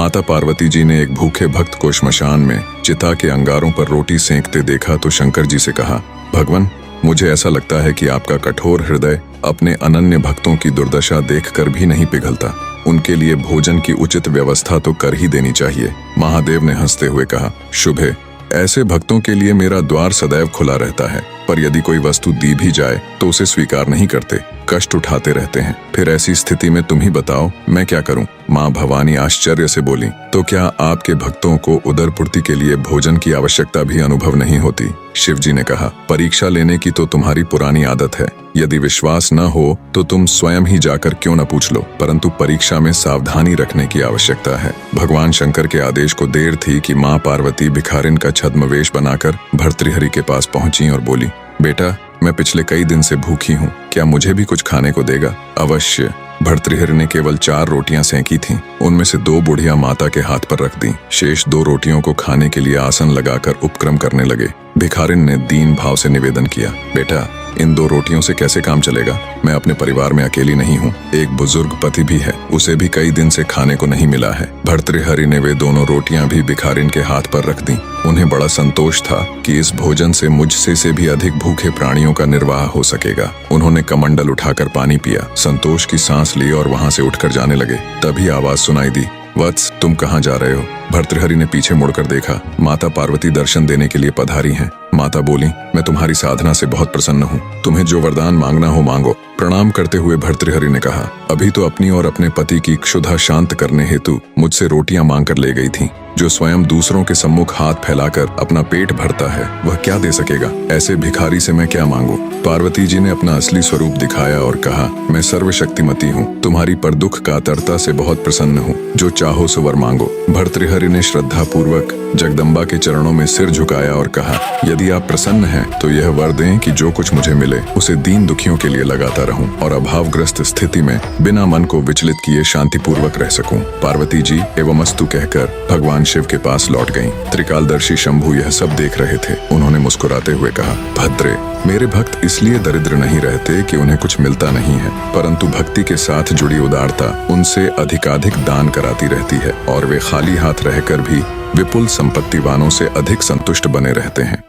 माता पार्वती जी ने एक भूखे भक्त को श्मशान में चिता के अंगारों पर रोटी सेंकते देखा तो शंकर जी से कहा, भगवान, मुझे ऐसा लगता है कि आपका कठोर हृदय अपने अनन्य भक्तों की दुर्दशा देखकर भी नहीं पिघलता। उनके लिए भोजन की उचित व्यवस्था तो कर ही देनी चाहिए। महादेव ने हंसते हुए कहा, शुभ है, ऐसे भक्तों के लिए मेरा द्वार सदैव खुला रहता है, पर यदि कोई वस्तु दी भी जाए तो उसे स्वीकार नहीं करते, कष्ट उठाते रहते हैं। फिर ऐसी स्थिति में तुम ही बताओ मैं क्या करूं? माँ भवानी आश्चर्य से बोली, तो क्या आपके भक्तों को उदरपूर्ति के लिए भोजन की आवश्यकता भी अनुभव नहीं होती? शिव जी ने कहा, परीक्षा लेने की तो तुम्हारी पुरानी आदत है। यदि विश्वास न हो तो तुम स्वयं ही जाकर क्यों न पूछ लो, परंतु परीक्षा में सावधानी रखने की आवश्यकता है। भगवान शंकर के आदेश को देर थी कि माँ पार्वती भिखारिन का छद्मवेश बनाकर भर्तृहरि के पास पहुंची और बोली, बेटा, मैं पिछले कई दिन से भूखी हूँ, क्या मुझे भी कुछ खाने को देगा? अवश्य। भर्तृहरि ने केवल 4 रोटियां सेंकी थीं, उनमें से 2 बुढ़िया माता के हाथ पर रख दी। शेष 2 रोटियों को खाने के लिए आसन लगाकर उपक्रम करने लगे। भिखारिन ने दीन भाव से निवेदन किया, बेटा, इन 2 रोटियों से कैसे काम चलेगा? मैं अपने परिवार में अकेली नहीं हूँ, एक बुजुर्ग पति भी है, उसे भी कई दिन से खाने को नहीं मिला है। भर्तृहरि ने वे दोनों रोटियां भी भिखारिन के हाथ पर रख दी। उन्हें बड़ा संतोष था कि इस भोजन से मुझसे से भी अधिक भूखे प्राणियों का निर्वाह हो सकेगा। उन्होंने कमंडल उठाकर पानी पिया, संतोष की सांस ली और वहां से उठकर जाने लगे। तभी आवाज सुनाई दी, वत्स, तुम कहाँ जा रहे हो? भर्तृहरि ने पीछे मुड़कर देखा, माता पार्वती दर्शन देने के लिए पधारी हैं। माता बोली, मैं तुम्हारी साधना से बहुत प्रसन्न हूँ, तुम्हें जो वरदान मांगना हो मांगो। प्रणाम करते हुए भर्तृहरि ने कहा, अभी तो अपनी और अपने पति की क्षुधा शांत करने हेतु मुझसे रोटियां मांग कर ले गई थी। जो स्वयं दूसरों के सम्मुख हाथ फैलाकर अपना पेट भरता है वह क्या दे सकेगा? ऐसे भिखारी से मैं क्या मांगू? पार्वती जी ने अपना असली स्वरूप दिखाया और कहा, मैं सर्वशक्तिमती हूँ, तुम्हारी पर दुख कातरता से बहुत प्रसन्न हूँ, जो चाहो सो वर मांगो। भर्तृहरि ने श्रद्धा पूर्वक जगदम्बा के चरणों में सिर झुकाया और कहा, यदि आप प्रसन्न हैं तो यह वर दें कि जो कुछ मुझे मिले उसे दीन दुखियों के लिए लगाता रहूं और अभावग्रस्त स्थिति में बिना मन को विचलित किए शांतिपूर्वक रह सकूं। पार्वती जी एवं अस्तु कहकर भगवान शिव के पास लौट गईं। त्रिकालदर्शी शंभु यह सब देख रहे थे। उन्होंने मुस्कुराते हुए कहा, भद्रे, मेरे भक्त इसलिए दरिद्र नहीं रहते कि उन्हें कुछ मिलता नहीं है, परंतु भक्ति के साथ जुड़ी उदारता उनसे अधिकाधिक दान कराती रहती है और वे खाली हाथ रहकर भी विपुल संपत्ति वालों से अधिक संतुष्ट बने रहते हैं।